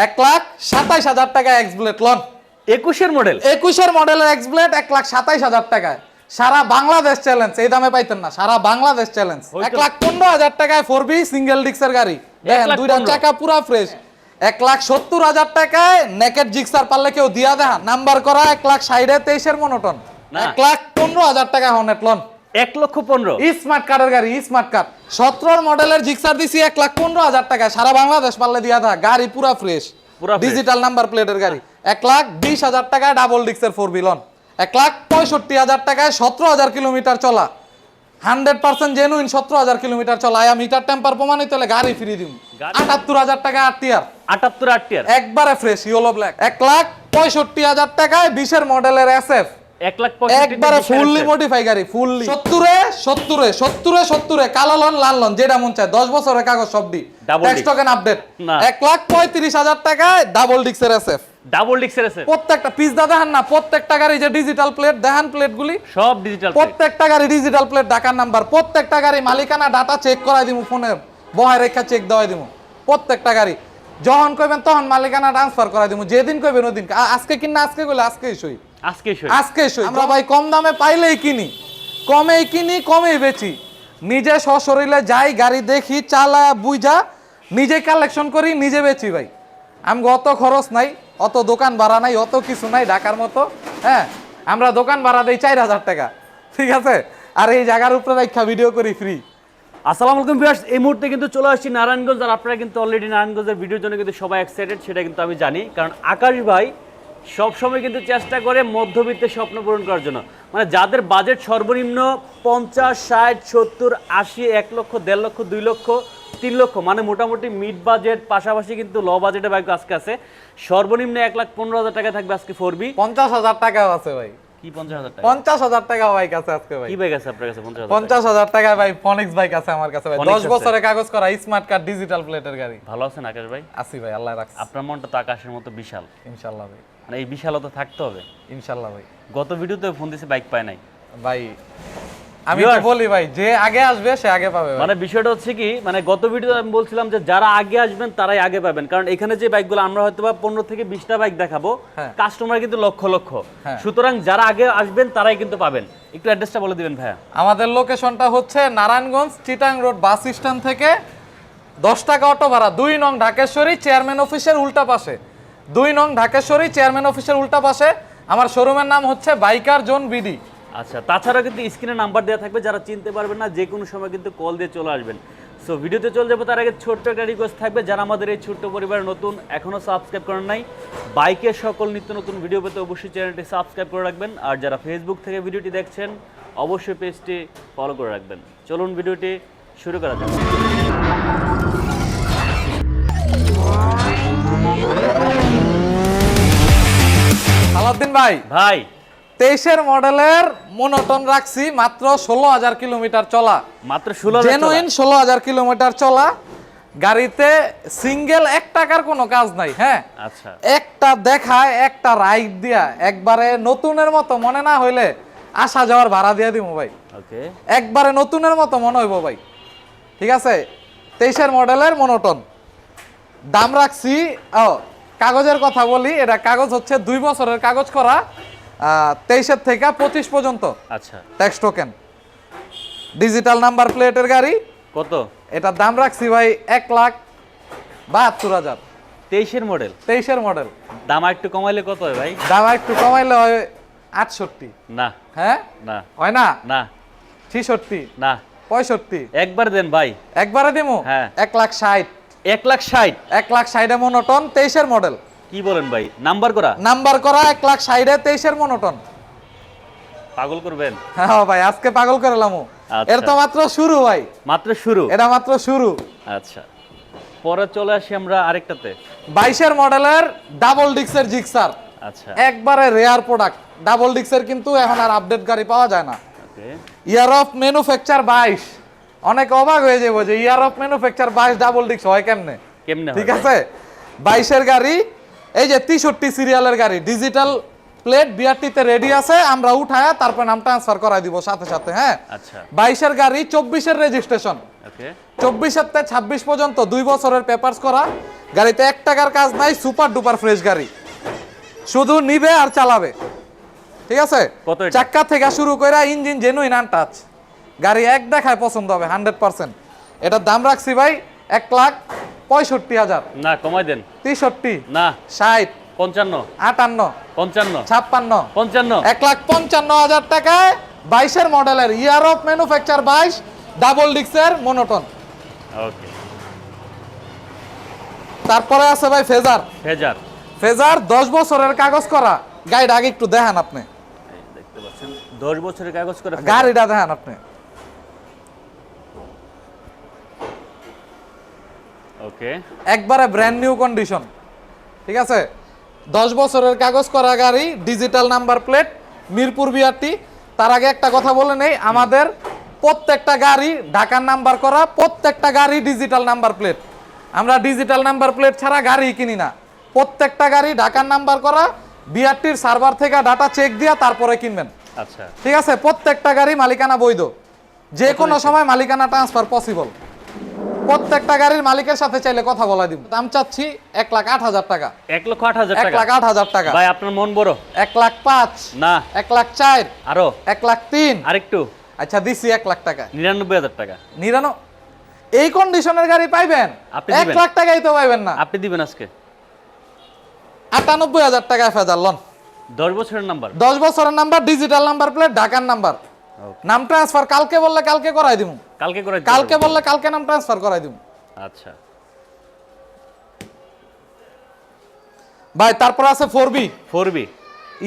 1,27,000 টাকা x blade loan. 21-এর model, 21-এর মডেলের x blade 1,27,000 টাকায় সারা বাংলাদেশ চ্যালেঞ্জ। এই দামে পাইতেন না, সারা বাংলাদেশ চ্যালেঞ্জ। 1,15,000 টাকায় 4B সিঙ্গেল ডিক্সের গাড়ি, দেখেন দুইটা চাকা পুরা ফ্রেশ। 1,70,000 টাকায় নেকেড জিক্সার পারলে কেউ দিয়া দেখা, নাম্বার করা 1,60,000 23-এর মনোটন। 1,15,000 টাকা হনেট লন। 1,15,000 স্মার্ট কার্ডের গাড়ি, স্মার্ট কার্ড 17 মডেলের জিক্সার দিছি 1,15,000 টাকা, সারা বাংলাদেশ পারলে দিয়া দেখা, গাড়ি পুরা ফ্রেশ, ডিজিটাল নাম্বার প্লেটের গাড়ি। 1,20,000 টাকায় ডাবল ডিক্সের 4B লন। 1,65,000 টাকায় 17,000 কিলোমিটার চলা, 100% জেনুইন 17,000 কিলোমিটার চলা। আয়া মিটার টেম্পার প্রমাণিত হলে গাড়ি ফ্রি দিম। 78,000 টাকা আরটিআর, 78 একবারে ফ্রেশ ইয়েলো ব্ল্যাক। 1,65,000 টাকায় 20-এর মডেলের এসএফ, 1,65,000 একবারে ফুললি মডিফাই গাড়ি, ফুললি 70 কালো লন লাল লন যেটা মন চায়, 10 বছরের কাগজ সবডি, ট্যাক্স টোকেন আপডেট। 1,35,000 টাকায় ডাবল ডিক্সের এসএফ, ডাবল ডিক্সের আছে। প্রত্যেকটা পিস দা দেখেন না, প্রত্যেকটা গাড়ি যে ডিজিটাল প্লেট দেখেন, প্লেটগুলি সব ডিজিটাল, প্রত্যেকটা গাড়ি ডিজিটাল প্লেট, ঢাকার নাম্বার, প্রত্যেকটা গাড়ি মালিকানা ডাটা চেক করাই দিমু, ফোনে বহায় রেখা চেক দেওয়াই দিমু। প্রত্যেকটা গাড়ি যখন কইবেন তখন মালিকানা ট্রান্সফার করাই দিমু, যেদিন কইবেন ওদিন। আজকে কিনা আজকে কইলে আজকেই সই, আজকে সই। আমরা ভাই কম দামে পাইলেই কিনি, কমেই কিনি, কমেই বেচি। নিজে সশরীরে যাই, গাড়ি দেখি, চালা বুঝা, নিজে কালেকশন করি, নিজে বেচি ভাই। আমি অত খরচ নাই, অত দোকান ভাড়া নাই, অত কিছু নাই ঢাকার মতো। হ্যাঁ, আমরা দোকান ভাড়া দেই 4,000 টাকা, ঠিক আছে, আর এই জায়গার উপরে রাখা ভিডিও করি ফ্রি। আসসালামু আলাইকুম ভিউয়ার্স, এই মুহূর্তে কিন্তু চলে আসছি নারায়ণগঞ্জ। আর আপনারা কিন্তু অলরেডি নারায়ণগঞ্জের ভিডিওর জন্য কিন্তু সবাই এক্সাইটেড, সেটা কিন্তু আমি জানি, কারণ আকাশ ভাই সবসময় কিন্তু চেষ্টা করে মধ্যবিত্তের স্বপ্ন পূরণ করার জন্য। মানে যাদের বাজেট সর্বনিম্ন 50, 60, 70, 80, 1 লক্ষ, 1.5 লক্ষ, 2 লক্ষ, 3 লক্ষ, মানে মোটামুটি মিড বাজেট, পাশাপাশি কিন্তু লো বাজেটের বাইক আজকে আছে। সর্বনিম্ন 1,15,000 টাকা থাকবে আজকে 4B। 50,000 টাকাও আছে ভাই। কি 50,000 টাকা? 50,000 টাকা বাইক আছে আজকে ভাই। কি বাইক আছে আপনার কাছে? 50,000 টাকা ভাই ফনিক্স বাইক আছে আমার কাছে ভাই, 10 বছরের কাগজ করা স্মার্ট কার্ড ডিজিটাল প্লেটের গাড়ি। ভালো আছেন আকাশ ভাই? আছি ভাই, আল্লাহ রাখছে। আপনার মনটা তো আকাশের মতো বিশাল। ইনশাআল্লাহ ভাই, মানে এই বিশালতা থাকতে হবে ইনশাআল্লাহ ভাই। গত ভিডিওতে ফোন দিছে, বাইক পায় নাই ভাই। আমি তো বলি ভাই, যে আগে আসবে সে আগে পাবে ভাই। মানে বিষয়টা হচ্ছে কি, মানে গত ভিডিওতে আমি বলছিলাম যে যারা আগে আসবেন তারাই আগে পাবেন, কারণ এখানে যে বাইকগুলো আমরা হয়তো বা 15 থেকে 20টা বাইক দেখাবো, কাস্টমার কিন্তু লক্ষ লক্ষ। সুতরাং যারা আগে আসবেন তারাই কিন্তু পাবেন। একটু অ্যাড্রেসটা বলে দিবেন ভাইয়া। আমাদের লোকেশনটা হচ্ছে Narayanganj Chittagong road bus stand থেকে 10 টাকা অটো ভাড়া, 2 নং ঢাকেশ্বরী চেয়ারম্যান অফিসের উল্টা পাশে, 2 নং ঢাকেশ্বরী চেয়ারম্যান অফিসের উল্টা পাশে। আমার শোরুমের নাম হচ্ছে বাইকার জোন বিডি। আচ্ছা, তাছাড়া কিন্তু স্ক্রিনে নাম্বার দেওয়া থাকবে, যারা চিনতে পারবেন না যে কোনো সময় কিন্তু কল দিয়ে চলে আসবেন। সো ভিডিওতে চলে যাবো, তার আগে ছোট্ট একটা রিকোয়েস্ট থাকবে, যারা আমাদের এই ছোট্ট পরিবার নতুন, এখনও সাবস্ক্রাইব করেন নাই, বাইকের সকল নিত্য নতুন ভিডিও পেতে অবশ্যই চ্যানেলটি সাবস্ক্রাইব করে রাখবেন। আর যারা ফেসবুক থেকে ভিডিওটি দেখছেন অবশ্যই পেজটি ফলো করে রাখবেন। চলুন ভিডিওটি শুরু করা যাক। আলাউদ্দিন ভাই, 23-এর মডেলের মনোটন রাখছি মাত্র 16,000 কিলোমিটার চলা, মাত্র 16,000, জেনুইন 16,000 কিলোমিটার চলা গাড়িতে। সিঙ্গেল 1 টাকার কোনো কাজ নাই। হ্যাঁ, আচ্ছা, একটা দেখায়, একটা রাইড দিয়া একবারে নতুনের মতো মনে না হইলে আসা যাওয়ার ভাড়া দিয়ে দিব ভাই। ওকে, একবারে নতুনের মতো মনে হইব ভাই, ঠিক আছে। 23-এর মডেলের মনোটন দাম রাখছি, কাগজের কথা বলি, এটা কাগজ হচ্ছে 2 বছরের কাগজ করা, 23-এর থেকে 25 পর্যন্ত। আচ্ছা, ট্যাক্স টোকেন, ডিজিটাল নাম্বার প্লেটের গাড়ি। কত? এটার দাম রাখছি ভাই 1,72,000। 23-এর মডেল, 23-এর মডেল। দাম একটু কমাইলে কত হয় ভাই? দাম একটু কমাইলে হয় 68। না। হ্যাঁ, না হয় না। না 66, না 65। একবার দেন ভাই। একবারে দিমু? হ্যাঁ, 1,60,000। 1,60,000? 1,60,000 মনোটন 23-এর মডেল। কি বলেন ভাই? নাম্বার করা? নাম্বার করা 1,60,000 23-এর মনোটন। পাগল করবেন? হ্যাঁ ভাই, আজকে পাগল করে লামু। এর তো মাত্র শুরু ভাই, মাত্র শুরু, এটা মাত্র শুরু। আচ্ছা, পরে চলে আসি আমরা আরেকটাতে। 22-এর মডেলের ডাবল ডিক্সের জিক্সার। আচ্ছা, একবারে রেয়ার প্রোডাক্ট। ডাবল ডিক্সের কিন্তু এখন আর আপডেট গাড়ি পাওয়া যায় না। ওকে, ইয়ার অফ ম্যানুফ্যাকচার 22। অনেক অবাক হয়ে যাবো যে ইয়ার অফ ম্যানুফ্যাকচার 22 ডাবল ডিক্স হয় কেমনে? ঠিক আছে, 22-এর গাড়ি, এই যে 63 সিরিয়ালের গাড়ি, ডিজিটাল প্লেট বিআরটিতে রেডি আছে, আমরা উঠায়া তারপর নাম ট্রান্সফার করাই দিব সাথে সাথে। হ্যাঁ, আচ্ছা, 22-এর গাড়ি, 24-এর রেজিস্ট্রেশন, ওকে 24 থেকে 26 পর্যন্ত 2 বছরের পেপারস করা গাড়িতে 1 টাকার কাজ নাই, সুপার ডুপার ফ্রেশ গাড়ি, শুধু নিবে আর চালাবে। ঠিক আছে, কত এটা? চাক্কা থেকে শুরু করে ইঞ্জিন জেনুইন আনটাচ, গাড়ি এক দেখায় পছন্দ হবে 100%। এটার দাম রাখছি ভাই 1,65,000। না কমাই দেন। 63, না 60, 55, 58, 55, 56, 55। 1,55,000 টাকায় 22-এর মডেলের, ইয়ার অফ ম্যানুফ্যাকচার 22, ডাবল ডিক্সের মনোটন। ওকে তারপরে আছে ভাই ফেজার। ফেজার ফেজার 10 বছরের কাগজ করা, গাড়িটা আগে একটু দেখান আপনি, এই দেখতে পাচ্ছেন 10 বছরের কাগজ করে ফেজার। গাড়িটা দেখান আপনি। ওকে একবারে ব্র্যান্ড নিউ কন্ডিশন। ঠিক আছে, 10 বছরের কাগজ করা গাড়ি, digital number plate, Mirpur BRT. তার আগে একটা কথা বলে নেই, আমাদের প্রত্যেকটা গাড়ি ঢাকার নাম্বার করা, প্রত্যেকটা গাড়ি ডিজিটাল নাম্বার প্লেট। আমরা ডিজিটাল নাম্বার প্লেট ছাড়া গাড়ি কিনি না। প্রত্যেকটা গাড়ি ঢাকার নাম্বার করা, বিআরটির সার্ভার থেকে ডাটা চেক দিয়া তারপরে কিনবেন। আচ্ছা ঠিক আছে, প্রত্যেকটা গাড়ি মালিকানা বৈধ, যে কোনো সময় মালিকানা ট্রান্সফার পসিবল। প্রত্যেকটা গাড়ির মালিকের সাথে চাইলে কথা বলা দিব। দাম চাচ্ছি 1,08,000 টাকা। 1,08,000 টাকা। 1,08,000 টাকা। ভাই আপনার মন বড়। 1,05,000, না 1,04,000, আরো 1,03,000। আরেকটু আচ্ছা দিছি 1,00,000 টাকা। 99,000 টাকা। 99, এই কন্ডিশনের গাড়ি পাইবেন? আপনি দিবেন? 1,00,000 টাকাই তো পাইবেন না। আপনি দিবেন আজকে 98,000 টাকায় ফেজার লন। 10 বছরের নাম্বার। 10 বছরের নাম্বার, ডিজিটাল নাম্বার প্লেট, ঢাকার নাম্বার। নাম ট্রান্সফার কালকে বললে কালকে করাই দিব। কালকে করে দিতে কালকে পারবো। বললে কালকে নাম ট্রান্সফার করাই দিব আচ্ছা ভাই। তারপর আছে 4B, 4B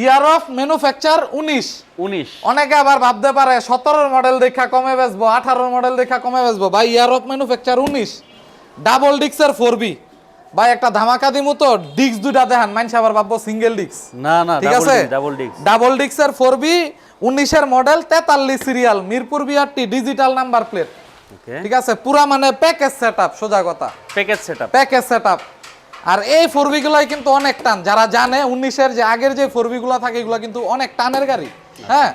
year of manufacture 19। 19 অনেকে আবার ভাবতে পারে 17 মডেল দেখা কমে বেচবো, 18 মডেল দেখা কমে বেচবো। ভাই ইয়ার অফ ম্যানুফ্যাকচার 19, ডাবল ডিক্সের 4B। ভাই একটা ধামাকা দিমু তো, ডিক্স দুইটা দেখান, মানুষ আবার ভাববো সিঙ্গেল ডিক্স। না না ঠিক আছে, ডাবল ডিস্ক। ডাবল ডিক্সের 4B, 19-এর model, 43 serial, Mirpur BRT, digital number plate. Okay ঠিক আছে, পুরা মানে প্যাকেজ সেটআপ, সোজা কথা প্যাকেজ সেটআপ। Package setup. আর এই 4B গুলাই কিন্তু অনেক টান, যারা জানে 19-এর যে আগের যে 4B গুলা থাকে এগুলো কিন্তু অনেক টানের গাড়ি। হ্যাঁ,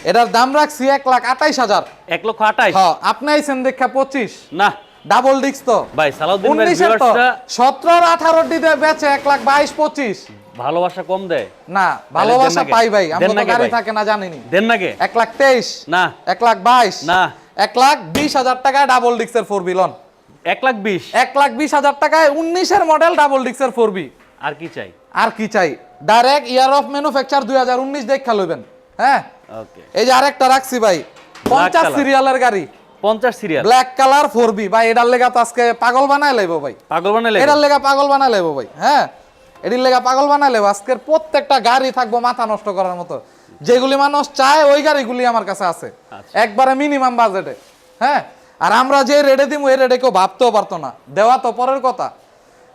এটার দাম রাখছি 1,28,000। 1,28,000। হ্যাঁ, আপনি আইছেন দেখা 25। না ডাবল ডিক্স তো ভাই সালাউদ্দিন ভাই 19-এর তো ভিউয়ার্সরা 17 18 দিতে বেচে 1,22,25। ভালোবাসা কম দেয়। না, ভালোবাসা পাই ভাই, দেন আমরা তো নাকি গাড়ি ভাই? থাকে না জানিনি। দেন নাকি? 1,23,000, না 1,22,000, না 1,20,000 টাকায় ডাবল ডিক্সের 4B লন। 1,20,000। 1,20,000 টাকায় 19-এর মডেল ডাবল ডিক্সের 4B। আর কি চাই? আর কি চাই? ডাইরেক্ট ইয়ার অফ ম্যানুফ্যাকচার 2019 দেখা লইবেন। হ্যাঁ, ওকে এই যে আরেকটা রাখছি ভাই, 50 color। সিরিয়ালের গাড়ি, 50 সিরিয়াল, ব্ল্যাক কালার 4B। ভাই এটার লেগা তো আজকে পাগল বানায় লাইবো ভাই, পাগল বানাইলে। এটার লেগা পাগল বানায় লাইবো ভাই। হ্যাঁ, এটির লেগা পাগল বানায় লাইবো। আজকের প্রত্যেকটা গাড়ি থাকবো মাথা নষ্ট করার মতো, যেগুলি মানুষ চায় ওই গাড়িগুলি আমার কাছে আছে, একবারে মিনিমাম বাজেটে। হ্যাঁ, আর আমরা যে রেটে দিব এই রেটে কেউ ভাবতেও পারতো না, দেওয়া তো পরের কথা।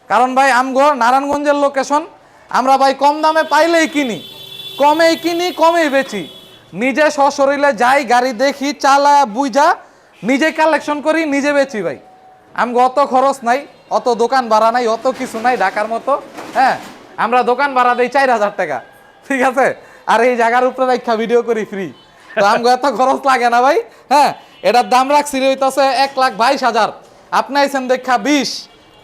কারণ ভাই আমগো নারায়ণগঞ্জের লোকেশন, আমরা ভাই কম দামে পাইলেই কিনি, কমেই কিনি, কমেই বেচি। নিজে সশরীরে যাই, গাড়ি দেখি, চালা বুঝা, নিজে কালেকশন করি, নিজে বেচি ভাই। আমগো অত খরচ নাই, অত দোকান ভাড়া নাই, অত কিছু নাই ঢাকার মতো। হ্যাঁ, আমরা দোকান ভাড়া দেই 4,000 টাকা, ঠিক আছে, আর এই জায়গার উপরে রাখা ভিডিও করি ফ্রি। তো আমগো এত খরচ লাগে না ভাই। হ্যাঁ, এটার দাম রাখছি হইতাছে 1,22,000। আপনি আইছেন দেখা 20,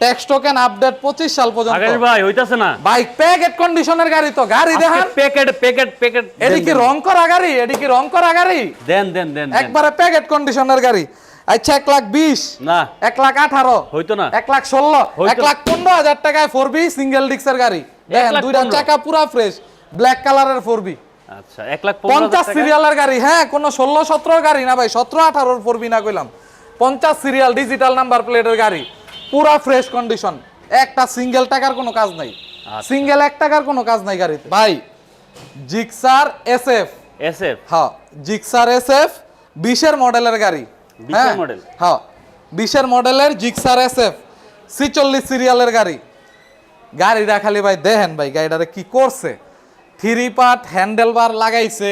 ট্যাক্স টোকেন আপডেট 25 সাল পর্যন্ত। আকাশ ভাই হইতাছে না। বাইক প্যাকেট কন্ডিশনের গাড়ি তো, গাড়ি দেখেন প্যাকেট এডি কি রং করা গাড়ি, এডি কি রং করা গাড়ি, দেন দেন দেন একবারে প্যাকেট কন্ডিশনের গাড়ি। আচ্ছা 1,20,000, না 1,18,000, হইতো না, 1,16,000, 1,15,000 টাকায় 4B সিঙ্গেল ডিক্সের গাড়ি। দেখেন দুইটা চাকা পুরা ফ্রেশ, ব্ল্যাক কালারের 4B। আচ্ছা 1,15,000 50 টাকা সিরিয়ালের গাড়ি। হ্যাঁ, কোনো 16-17 গাড়ি না ভাই, 17-18 4B না কইলাম, 50 সিরিয়াল ডিজিটাল নাম্বার প্লেটের গাড়ি, পুরা ফ্রেশ কন্ডিশন, একটা সিঙ্গেল টাকার কোনো কাজ নাই, সিঙ্গেল 1 টাকার কোনো কাজ নাই গাড়িতে ভাই। Gixxer SF, SF. হ্যাঁ জিক্সার SF 20-এর মডেলের গাড়ি। 20-এর মডেল? হ্যাঁ 20-এর মডেলের জিক্সার SF 46 সিরিয়ালের গাড়ি। গাড়িটা খালি ভাই দেখেন ভাই, গাড়িটারে কি করছে, 3 পার্ট হ্যান্ডেল বার লাগাইছে,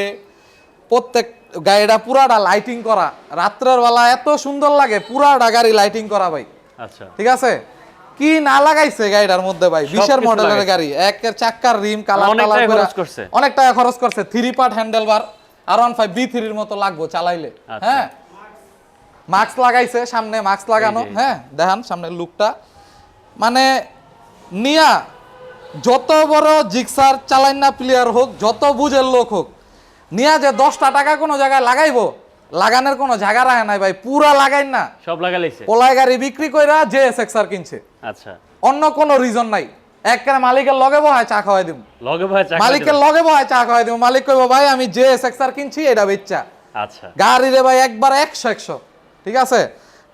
প্রত্যেক গাড়িটা পুরাটা লাইটিং করা, রাত্রের বেলা এত সুন্দর লাগে, পুরাটা গাড়ি লাইটিং করা ভাই। আচ্ছা ঠিক আছে, কি না লাগাইছে গাড়িটার মধ্যে ভাই, 20-এর মডেলের লাগাইছে। গাড়ি, একের চাক্কার রিম কালার অনেক কালার টাকা করে খরচ করছে। অনেক টাকা খরচ করছে। 3 পার্ট হ্যান্ডেল বার, আর 15 B3 এর মতো লাগবে চালাইলে। আচ্ছা। হ্যাঁ, মাস্ক লাগাইছে, সামনে মাস্ক লাগানো, এই যে। হ্যাঁ দেখান সামনের লুকটা। মানে নিয়া যত বড় জিক্সার চালাইন না প্লেয়ার হোক, যত বুঝের লোক হোক, নিয়া যে 10টা টাকা কোনো জায়গায় লাগাইবো, লাগানোর কোনো জায়গা রাখে নাই ভাই, পুরা লাগাইন না। সব লাগাইছে। পোলাই গাড়ি বিক্রি কইরা JSX-R কিনছে, আচ্ছা, অন্য কোনো রিজন নাই। একবারে মালিকের লগে বহায় চা খাওয়াই দিব, লগে ভাই চা মালিকের লগে বহায় চা খাওয়াই দিব। মালিক কইবো ভাই আমি JSX-R কিনছি, এটা বেচ্চা। আচ্ছা, গাড়ি রে ভাই একবার 100 ঠিক আছে।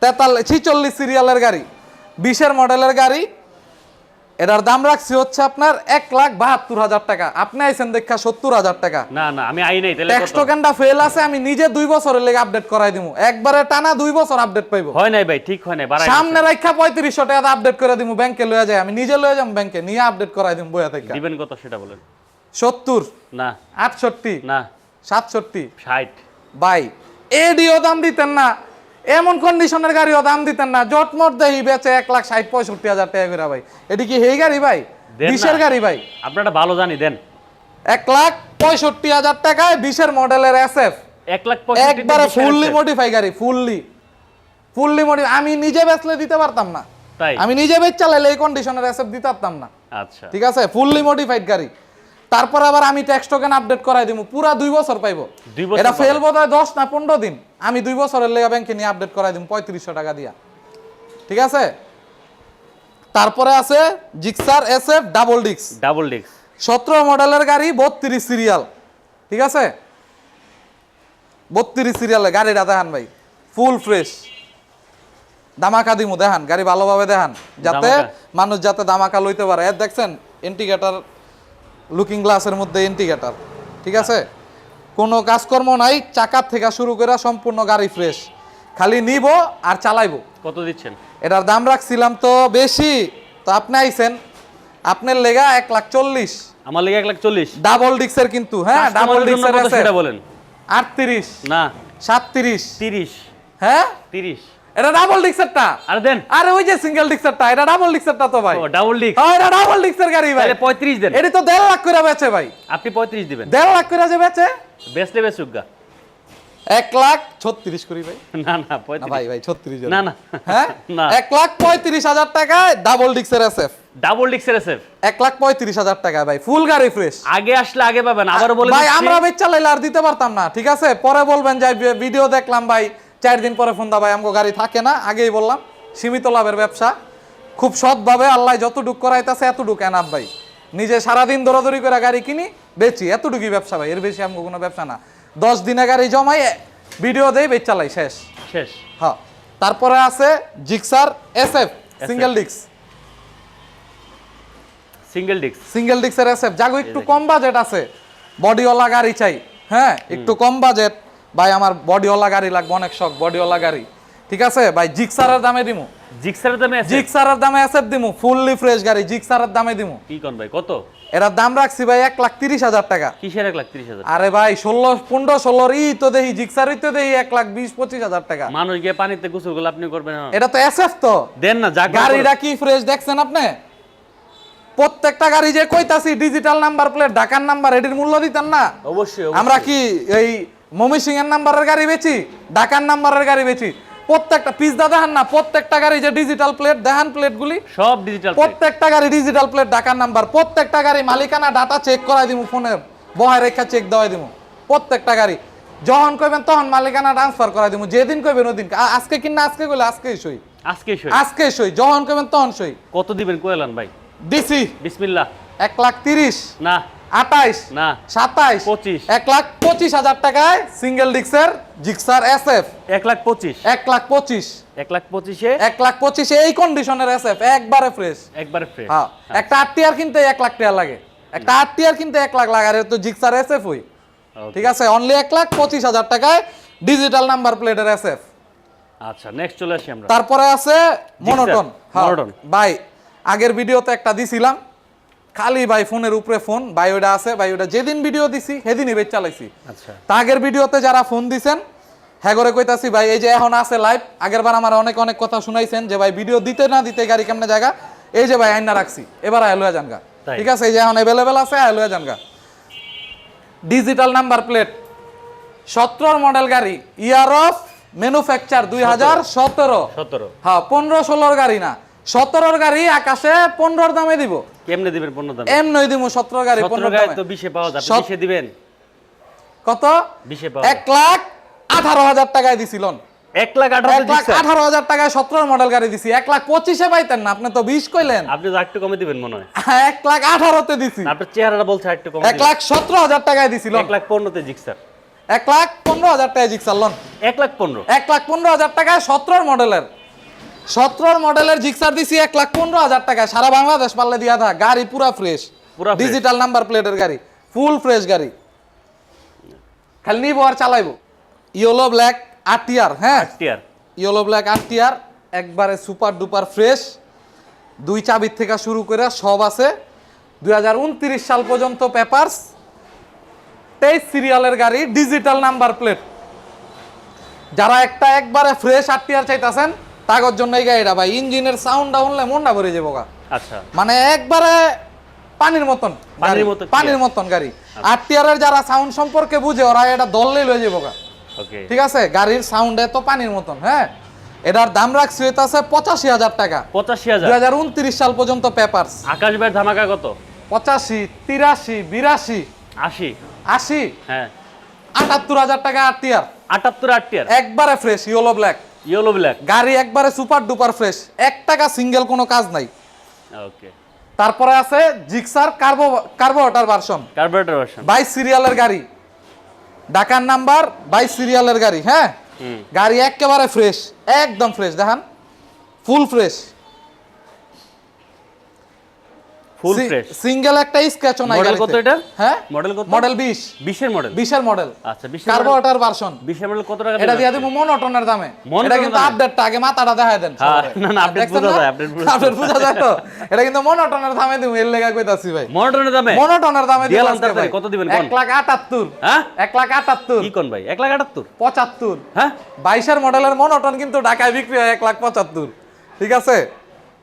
46 সিরিয়ালের গাড়ি, 20-এর মডেলের গাড়ি। এটার দাম রাখছি হচ্ছে আপনার 1,72,000 টাকা। আপনি আইছেন দেখা 70,000 টাকা। না না আমি আই নাই তাহলে ট্যাক্স কত? টোকেনটা ফেল আছে, আমি নিজে 2 বছরের লেগে আপডেট করাই দিমু, একবারে টানা 2 বছর আপডেট পাইবো। হয় নাই ভাই, ঠিক হয় নাই, বাড়াই সামনে রাখা 3500 টাকা আপডেট করে দিমু, ব্যাংকে লয়ে যায়, আমি নিজে লয়ে যাম ব্যাংকে, নিয়ে আপডেট করাই দিমু বইয়া থেকে। দিবেন কত সেটা বলেন। 70, না 68, না 67 60। ভাই এডিও দাম দিতেন না, এমন কন্ডিশনের গাড়িও দাম দিতেন না। জটমট দেহি বেচে 1,60,65,000 টাকা করে ভাই। এটি কি হেই গাড়ি ভাই? দেন না। 20-এর গাড়ি ভাই, আপনারা ভালো জানি দেন। 1,65,000 টাকায় 20-এর মডেলের SF, 1,65,000 একবারে ফুললি মডিফাই গাড়ি, ফুললি মডিফাই। আমি নিজে বেচলে দিতে পারতাম না, তাই? আমি নিজে বেচ চালাইলে এই কন্ডিশনের SF দিতে পারতাম না। আচ্ছা, ঠিক আছে, ফুললি মডিফাইড গাড়ি। তারপর আবার আমি ট্যাক্স টোকেন আপডেট করাই দিমু, পুরা 2 বছর পাইবো। 2 বছর এটা ফেল পাবেন। বোধহয় 10 না 15 দিন, আমি 2 বছরের লেগে ব্যাংকে নিয়ে আপডেট করাই দিমু 3500 টাকা দিয়া। ঠিক আছে। তারপরে আছে জিক্সার SF ডাবল ডিক্স, ডাবল ডিস্ক 17 মডেলের গাড়ি, 32 সিরিয়াল। ঠিক আছে, 32 সিরিয়ালের গাড়িটা দেখান ভাই, ফুল ফ্রেশ। দামাকা দিমু, দেখান গাড়ি ভালোভাবে দেখান, যাতে দামাকা? মানুষ যাতে দামাকা লইতে পারে। এর দেখছেন ইন্ডিকেটর, লুকিং গ্লাসের মধ্যে ইন্ডিকেটর। ঠিক আছে, কোনো কাজকর্ম নাই, চাকার থেকে শুরু করে সম্পূর্ণ গাড়ি ফ্রেশ, খালি নিব আর চালাইবো। কত দিচ্ছেন? এটার দাম রাখছিলাম তো বেশি, তো আপনি আইছেন, আপনার লেগা 1,40,000। আমার লেগে 1,40,000। ডাবল ডিক্সের কিন্তু, হ্যাঁ ডাবল কাস্টমারের জন্য ডিক্সের কত আছে সেটা বলেন। 38, না 37, 30, হ্যাঁ 30। এটা ডাবল ডিক্সেরটা। আর দেন। আরে ওই যে সিঙ্গেল ডিক্সেরটা, এটা ডাবল ডিক্সেরটা তো ভাই। ও ডাবল ডিস্ক, হ্যাঁ এটা ডাবল ডিক্সের গাড়ি ভাই। তাহলে 35 দেন। এটি তো 1.5 লাখ করে বেচে ভাই, আপনি 35 দিবেন। 1.5 লাখ করে যে বেচে, বেচলে বেচুগা। 1,36,000 করি ভাই। না না না 35। ভাই 36,000। না না হ্যাঁ না 1,35,000 টাকায় ডাবল ডিক্সের SF, ডাবল ডিস্কের এসএফ 1,35,000 টাকা ভাই, ফুল গাড়ি ফ্রেশ। আগে আসলে আগে পাবেন, আবারও বলে ভাই দিচ্ছি। আমরা বেচ চালাইলে আর দিতে পারতাম না। ঠিক আছে, পরে বলবেন যে ভিডিও দেখলাম ভাই 4 দিন পরে ফোন দা ভাই আমগো গাড়ি থাকে না। আগেই বললাম সীমিত লাভের ব্যবসা, খুব সৎভাবে আল্লাহ যতটুক করাইতেছে এতটুক এনাফ ভাই। নিজে সারাদিন দৌড়াদৌড়ি করে গাড়ি কিনি বেচি, এতটুকুই ব্যবসা ভাই, এর বেশি আমগো কোনো ব্যবসা না। 10 দিনে গাড়ি জমাই ভিডিও দেই বেচ চালাই, শেষ। শেষ। হ্যাঁ, তারপরে আছে জিক্সার SF সিঙ্গেল ডিক্স, সিঙ্গেল ডিস্ক। সিঙ্গেল ডিক্সের SF জাগো একটু কম বাজেট আছে, বডিওয়ালা গাড়ি চাই, হ্যাঁ একটু কম বাজেট ভাই, আমার বডিওয়ালা গাড়ি লাগবে, অনেক শখ বডিওয়ালা গাড়ি। ঠিক আছে ভাই, জিক্সারের দামে দিমু, জিক্সারের দামে আছে। জিক্সারের দামে SF দিমু, ফুললি ফ্রেশ গাড়ি জিক্সারের দামে দিমু। কি কোন ভাই কত? এটার দাম রাখছি ভাই 1,30,000 টাকা। কিসের 1,30,000? আরে ভাই 16 ই তো দেখি, জিক্সারই তো দেখি 1,20,000-25,000 টাকা। মানুষ গিয়ে পানিতে গোসল করলে আপনি করবেন না? এটা তো SF তো, দেন না, যা গাড়িটা কি ফ্রেশ দেখছেন আপনি? প্রত্যেকটা গাড়ি যে কইতাছি ডিজিটাল নাম্বার প্লেট, ঢাকার নাম্বার, এটির মূল্য দিতেন না? অবশ্যই। আমরা কি এই ময়মনসিং এর নাম্বারের গাড়ি বেচি, ঢাকার নাম্বারের গাড়ি বেচি? প্রত্যেকটা পিসদা দেখান না, প্রত্যেকটা গাড়ি যে ডিজিটাল প্লেট দেখান, প্লেটগুলি সব ডিজিটাল। প্রত্যেকটা গাড়ি ডিজিটাল প্লেট, ঢাকার নাম্বার, প্রত্যেকটা গাড়ি মালিকানা ডাটা চেক করাই দিমু, ফোনে বহায় রেখা চেক দেওয়াই দিমু। প্রত্যেকটা গাড়ি যখন কইবেন তখন মালিকানা ট্রান্সফার করাই দিমু, যেদিন কইবেন ওদিন। আজকে কিনা আজকে কইলে আজকেই সই, আজকেই সই, যখন কইবেন তখন সই। কত দিবেন কইলান ভাই? দিছি বিসমিল্লাহ। 1,30,000, না 28, না 27, 25, 1,25,000 টাকায় সিঙ্গেল ডিক্সের জিক্সার SF। 1,25,000, 1,25,000, 1,25,000 1,25,000 এই কন্ডিশনের SF একবারে ফ্রেশ। একবারে ফ্রেশ। হ্যাঁ, একটা 8 টিয়ার কিনতে 1 লাখ টাকা লাগে, একটা 8 টিয়ার কিনতে 1 লাখ লাগে, আর এর তো জিক্সার SF হই। ঠিক আছে, অনলি 1,25,000 টাকায় ডিজিটাল নাম্বার প্লেটের SF। আচ্ছা, নেক্সট চলে আসি আমরা। তারপরে আছে মনোটন। মনোটন ভাই আগের ভিডিওতে একটা দিছিলাম, খালি ভাই ফোনের উপরে ফোন, ভাই ওটা আছে, ভাই ওটা যেদিন ভিডিও দিছি সেদিনই বেচ চালাইছি। আচ্ছা, তা আগের ভিডিওতে যারা ফোন দিছেন হ্যাঁ করে কইতাছি ভাই, এই যে এখন আছে লাইভ, আগের বার আমার অনেক অনেক কথা শুনাইছেন যে ভাই ভিডিও দিতে না দিতে গাড়ি কেমনে জায়গা, এই যে ভাই আইনা রাখছি, এবার আয়লুয়া জানগা। তাই? ঠিক আছে, এই যে এখন অ্যাভেলেবেল আছে, আয়লুয়া জানগা। ডিজিটাল নাম্বার প্লেট, 17 মডেল গাড়ি, ইয়ার অফ ম্যানুফ্যাকচার 2017। 17 হ্যাঁ 15-16 গাড়ি না, 17 গাড়ি আকাশে 15 দামে দিব। কেমনে দিবেন 15 দামে? এমনই দিব 17 গাড়ি 17 গাড়ি তো 20 এ পাওয়া যায়, আপনি 20 এ দিবেন? কত? 20 এ পাওয়া যায়। 1,18,000 টাকায় দিছিলেন। 1,18,000 টাকায় 17 মডেল গাড়ি দিছি। 1,25,000 পাইতেন না, আপনি তো 20 কইলেন। আপনি তো একটু কমে দিবেন মনে হয়। 1,18,000 তে দিছি। আপনার চেহারাটা বলছে একটু কমে দিবেন। 1,17,000 টাকায় দিছিলেন। 1,15,000 তে জিক্সার। 1,15,000 টাকায় জিক্সার লন। 1,15,000 1,15,000 টাকায় 17 মডেলের 17 মডেলের জিক্সার দিছি 1,15,000 টাকায়। সারা বাংলাদেশ পারলে দিয়া থাক। গাড়ি পুরা ফ্রেশ, ডিজিটাল নাম্বার প্লেটের গাড়ি, ফুল ফ্রেশ গাড়ি। খালি নিবো আর চালাইবো। ইয়েলো ব্ল্যাক আরটিআর, হ্যাঁ আরটিআর, ইয়েলো ব্ল্যাক আরটিআর একবারে সুপার ডুপার ফ্রেশ। 2 চাবির থেকে শুরু করে সব আছে। 2029 সাল পর্যন্ত পেপারস, 23 সিরিয়ালের গাড়ি, ডিজিটাল নাম্বার প্লেট। যারা একটা একবারে ফ্রেশ আরটিআর চাইতাছেন তাগর জন্য এই গাড়িটা ভাই। ইঞ্জিনের সাউন্ডটা শুনলে মনটা ভরে যাবো গা। আচ্ছা, মানে একবারে পানির মতন, পানির মতন গাড়ি। আরটিআর এর যারা সাউন্ড সম্পর্কে বুঝে ওরা এটা দললে লয়ে যাবো গা। ওকে, ঠিক আছে, গাড়ির সাউন্ড এত পানির মতন। হ্যাঁ, এটার দাম রাখছি হইতাছে 85,000 টাকা। 85,000 2029 সাল পর্যন্ত পেপারস। আকাশ ভাইয়ের ধামাকা কত? 85, 83, 82, 80, 80, হ্যাঁ 78,000 টাকা আরটিআর। 78 আরটিআর একবারে fresh yellow black yellow black গাড়ি, একবারে সুপার ডুপার ফ্রেশ। 1 টাকা সিঙ্গেল কোনো কাজ নাই। ওকে, তারপরে আছে Gixxer carburettor version, carburettor version, 22 সিরিয়ালের গাড়ি, ঢাকার নাম্বার, 22 সিরিয়ালের গাড়ি। হ্যাঁ, গাড়ি একেবারে ফ্রেশ, একদম ফ্রেশ। দেখান, full fresh, full fresh. Single একটা স্ক্র্যাচও নাই। মডেল কত এটা? হ্যাঁ, মডেল কত? মডেল 20। 20 এর মডেল? 20 এর মডেল। আচ্ছা, 20 এর কার্বোরেটর ভার্সন। 20 এর মডেল কত টাকা? এটা দিয়া দিমু মনোটনের দামে। এটা কিন্তু আপডেটটা আগে মাথাটা দেখায় দেন। না না, আপডেট বোঝা যায়, আপডেট বোঝা যায় তো। এটা কিন্তু মনোটনের দামে দিমু, এর লাগা কইতাছি ভাই। মনোটনের দামে? মনোটনের দামে দিলাম তাড়াতাড়ি। কত দিবেন কোন? 1,78,000। হ্যাঁ, 1,78,000। কি কোন ভাই? 1,78,000? 75। হ্যাঁ, 22 এর মডেলের মনোটন কিন্তু ঢাকায় বিক্রি হয় 1,75,000। ঠিক আছে,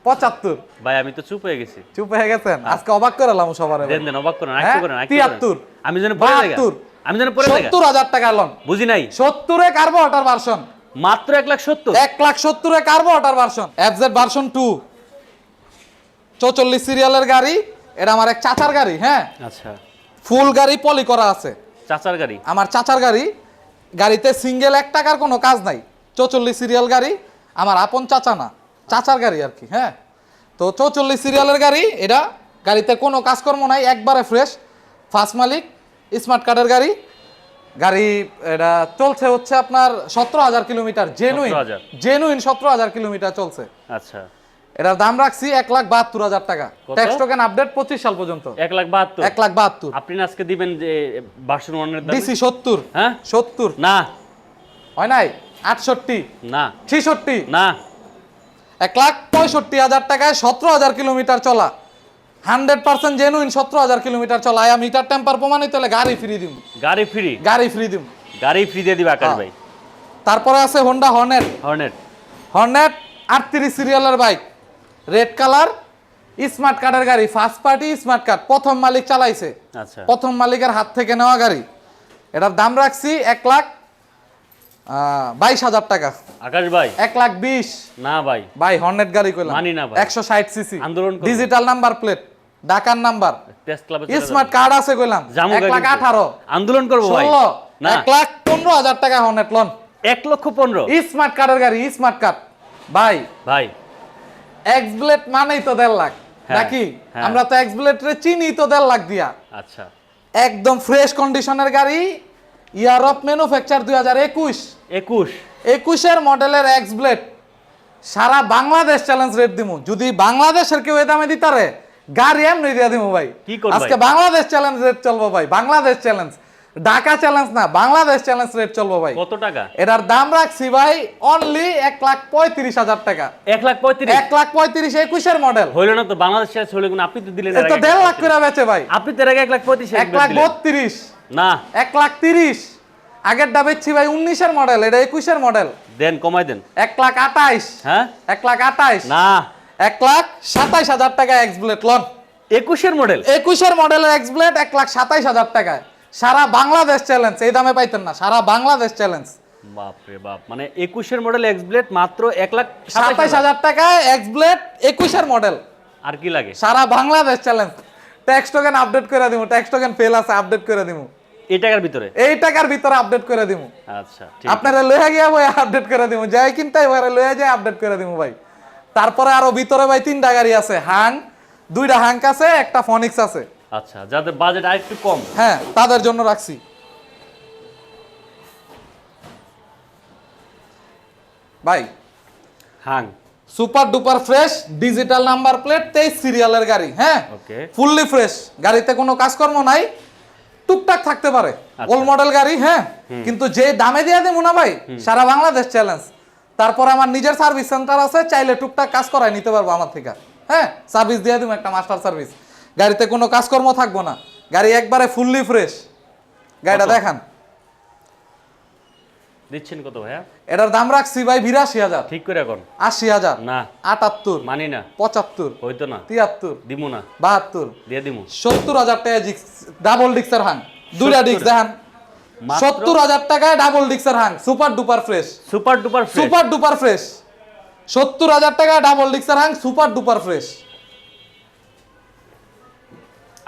75। ভাই আমি তো চুপ হয়ে গেছি। চুপ হয়ে গেছেন? আজকে অবাক করালাম সবারে। দেন দেন, অবাক করেন, একটু করেন, একটু 73, করেন। আমি যেন পড়ে যাই, আমি যেন পড়ে যাই। 70,000 টাকা লন। বুঝি নাই। 70 এ কার্বোরেটর ভার্সন, মাত্র 1,70,000? 1,70,000 এ কার্বোরেটর ভার্সন, এফজেড ভার্সন 2, 44 সিরিয়ালের গাড়ি। এটা আমার এক চাচার গাড়ি। হ্যাঁ, আচ্ছা, ফুল গাড়ি পলি করা আছে। চাচার গাড়ি? আমার চাচার গাড়ি। গাড়িতে সিঙ্গেল 1 টাকার কোনো কাজ নাই। 44 সিরিয়াল গাড়ি, আমার আপন চাচা না, চাচার গাড়ি আর কি। হ্যাঁ, তো 44 সিরিয়ালের গাড়ি। এটা গাড়িতে কোনো কাজকর্ম নাই, একবারে ফ্রেশ, ফার্স্ট মালিক, স্মার্ট কার্ডের গাড়ি। গাড়ি এটা চলছে হচ্ছে আপনার 17,000 কিলোমিটার। জেনুইন 17,000 কিলোমিটার চলছে। আচ্ছা, এটার দাম রাখছি 1,72,000 টাকা। ট্যাক্স টোকেন আপডেট 25 সাল পর্যন্ত। 1,72,000? 1,72,000 আপনি না আজকে দিবেন যে ভার্সন 1 এর দাম? ডিসি 70। হ্যাঁ, 70 না হয় নাই, 68 না 66 না, 1,65,000 টাকায় 17,000 কিলোমিটার চলা, 100% জেনুইন 17,000 কিলোমিটার চলা। আয়া মিটার টেম্পার প্রমাণিত হলে গাড়ি ফ্রি দিম। গাড়ি ফ্রি? গাড়ি ফ্রি দিম, গাড়ি ফ্রি দিয়ে দিবে আকাশ ভাই। তারপরে আছে হোন্ডা হর্নেট। হর্নেট 38 সিরিয়ালের বাইক, রেড কালার, স্মার্ট কার্ডের গাড়ি, ফার্স্ট পার্টি স্মার্ট কার্ড, প্রথম মালিক চালাইছে। আচ্ছা, প্রথম মালিকের হাত থেকে নেওয়া গাড়ি। এটার দাম রাখছি 1,22,000 টাকা। আকাশ ভাই 1,20,000 না ভাই, ভাই হর্নেট গাড়ি কইলাম, মানি না ভাই। 160 সিসি, আন্দোলন করব। ডিজিটাল নাম্বার প্লেট, ঢাকার নাম্বার, টেস্ট ক্লাবে স্মার্ট কার্ড আছে কইলাম। 1,18,000 আন্দোলন করব ভাই। 16, না, 1,15,000 টাকা হর্নেট লোন। 1,15,000? স্মার্ট কার্ডের গাড়ি, স্মার্ট কার্ড ভাই। ভাই এক্স ব্লেড মানেই তো 1.5 লাখ নাকি? আমরা তো এক্স ব্লেড রে চিনি তো 1.5 লাখ দিয়া। আচ্ছা, একদম ফ্রেশ কন্ডিশনের গাড়ি, ইউরোপ ম্যানুফ্যাকচার 2021। 21 এর মডেলের এক্স ব্লেড। সারা বাংলাদেশ চ্যালেঞ্জ রেট দিমু। যদি বাংলাদেশের কেউ এই দামে দিতারে গাড়ি এমনি দিয়া দিমু ভাই। কি করব আজকে বাংলাদেশ চ্যালেঞ্জ রেট চলবো ভাই, বাংলাদেশ চ্যালেঞ্জ, ঢাকা চ্যালেঞ্জ না, বাংলাদেশ চ্যালেঞ্জ রেট চলবো ভাই। কত টাকা? এটার দাম রাখছি ভাই অনলি 1,35,000 টাকা। 1,35,000? 1,35,000 21 এর মডেল। হইল না তো, বাংলাদেশ শেষ হইল কোন? আপনি তো দিলেন এটা তো 1.5 লাখ করে বেচে ভাই। আপনি তো এর আগে 1,35,000 1,32,000 না, 1,30,000 আগেরটা বেচছি ভাই 19 এর মডেল, এটা 21 এর মডেল। দেন কমাই দেন। 1,28,000। হ্যাঁ, 1,28,000 না, 1,27,000 টাকা এক্স ব্লেড লন। 21 এর মডেল? 21 এর মডেলের এক্স ব্লেড 1,27,000 টাকায়। সারা বাংলাদেশ চ্যালেঞ্জ, এই দামে পাইতেন না, সারা বাংলাদেশ চ্যালেঞ্জ। বাপরে বাপ, মানে 21-এর মডেল এক্স ব্লেড মাত্র 1,27,000 27,000 টাকায় এক্স ব্লেড 21-এর মডেল। আর কি লাগে? সারা Bangladesh challenge. Tax token update করে দিমু, ট্যাক্স টোকেন ফেল আছে আপডেট করে দিমু, এই টাকার ভিতরে, এই টাকার ভিতরে আপডেট করে দিমু। আচ্ছা ঠিক আপনারা লইয়া গিয়া ভাই আপডেট করে দিমু, যাই কিনতাই ভাই লইয়া যায় আপডেট করে দিমু ভাই। তারপরে আরো ভিতরে ভাই 3টা গাড়ি আছে, হাং 2টা হাঙ্ক আছে, একটা ফনিক্স আছে। আচ্ছা, যাদের বাজেট আরেকটু কম, হ্যাঁ তাদের জন্য রাখছি। ভাই হাং super duper fresh digital number plate 23 সিরিয়ালের গাড়ি, হ্যাঁ ওকে, ফুললি ফ্রেশ, গাড়িতে কোনো কাজকর্ম নাই, টুকটাক থাকতে পারে, ওল্ড মডেল গাড়ি, হ্যাঁ কিন্তু যে দামে দিয়ে দেবো না ভাই সারা বাংলাদেশ চ্যালেঞ্জ। তারপর আমার নিজের সার্ভিস সেন্টার আছে, চাইলে টুকটাক কাজ করাই নিতে পারবো আমার থেকে, হ্যাঁ সার্ভিস দিয়ে দেবো একটা মাস্টার সার্ভিস। গাড়িতে কোনো কাজকর্ম থাকবো না, গাড়ি একবারে ফুললি ফ্রেশ। গাড়িটা দেখান, দিচ্ছেন কত ভাইয়া? এটার দাম রাখছি ভাই 82,000। ঠিক করে এখন 80,000 না, 78 মানি না, 75 হইতো না, 73 দিমু না, 72 দিয়ে দিমু। 70,000 টাকা ডাবল ডিক্সের হাং, 2টা ডিক্স দেখান। মাত্র 70,000 টাকায় ডাবল ডিক্সের হাং super duper fresh, super duper fresh, super duper fresh. 70,000 টাকায় ডাবল ডিক্সের হাং সুপার ডুপার ফ্রেশ।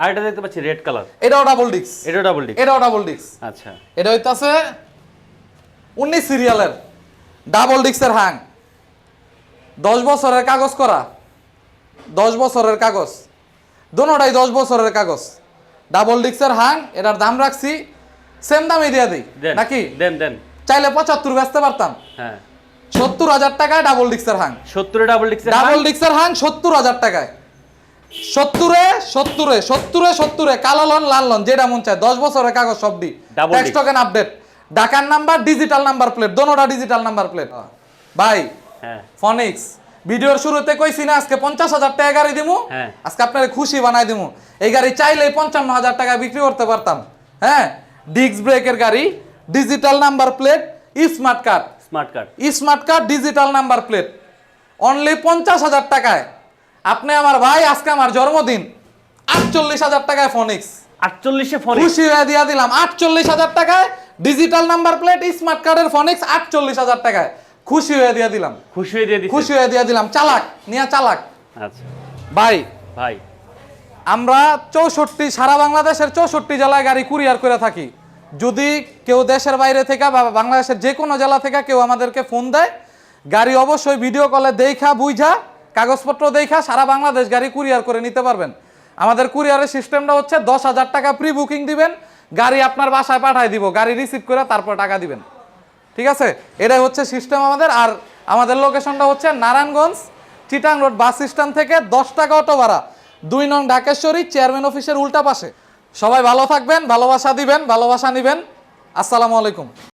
আর এটা দেখতে পাচ্ছি রেড কালার, এটাও ডাবল ডিক্স, এটা ডাবল ডিস্ক, এটাও ডাবল ডিক্স। আচ্ছা এটা হইতাছে 19 সিরিয়ালের ডাবল ডিক্সের হাং, 10 বছরের কাগজ করা, 10 বছরের কাগজ, দোনোটাই 10 বছরের কাগজ, ডাবল ডিক্সের হাং। এটার দাম রাখছি সেম দামে দিয়ে দিই দেন নাকি, দেন দেন, চাইলে 75 বেচতে পারতাম। হ্যাঁ 70,000 টাকায় ডাবল ডিক্সের হাং, 70 ডাবল ডিস্ক, ডাবল ডিক্সের হাং 70,000 টাকায়। 70 কালো লন লাল লন যেটা মন চায়, 10 বছরের কাগজ সবডি, Double tax disc। Token update, ঢাকার নাম্বার ডিজিটাল নাম্বার প্লেট, দোনোটা ডিজিটাল নাম্বার প্লেট। ভাই হ্যাঁ ফনিক্স ভিডিওর শুরুতে কইছি না আজকে 50,000 টাকা গাড়ি দিমু, হ্যাঁ। আজকে আপনারে খুশি বানাই দিমু। এই গাড়ি চাইলেই 55,000 টাকা বিক্রি করতে পারতাম, হ্যাঁ ডিস্ক ব্রেকের গাড়ি, digital number plate, smart card, smart card, smart card digital number plate, only 50,000 টাকায়। আপনি আমার ভাই, আজকে আমার জন্মদিন, 48,000 টাকায় ফনিক্স, 48 ফোন, খুশি হয়ে দিয়া দিলাম 48,000 টাকায় ডিজিটাল নাম্বার প্লেট স্মার্ট কার্ডের ফনিক্স, 48,000 টাকায় খুশি হয়ে দিয়া দিলাম, খুশি হয়ে দিয়ে দিচ্ছি, খুশি হয়ে দিয়া দিলাম। চালাক নিয়া চালাক। আচ্ছা ভাই ভাই, আমরা 64 সারা বাংলাদেশের 64 জেলায় গাড়ি কুরিয়ার করে থাকি। যদি কেউ দেশের বাইরে থেকে বা বাংলাদেশের যে কোনো জেলা থেকে কেউ আমাদেরকে ফোন দেয়, গাড়ি অবশ্যই ভিডিও কলে দেখা বুঝা কাগজপত্র দেখা সারা বাংলাদেশ গাড়ি কুরিয়ার করে নিতে পারবেন। আমাদের কুরিয়ারের সিস্টেমটা হচ্ছে 10,000 টাকা প্রি বুকিং দিবেন, গাড়ি আপনার বাসায় পাঠায় দিব, গাড়ি রিসিভ করে তারপর টাকা দিবেন, ঠিক আছে? এটাই হচ্ছে সিস্টেম আমাদের। আর আমাদের লোকেশনটা হচ্ছে Narayanganj Chittagong road bus stand থেকে 10 টাকা অটো ভাড়া, 2 নং ঢাকেশ্বরী চেয়ারম্যান অফিসের উল্টা পাশে। সবাই ভালো থাকবেন, ভালোবাসা দিবেন, ভালোবাসা নিবেন। আসসালামু আলাইকুম।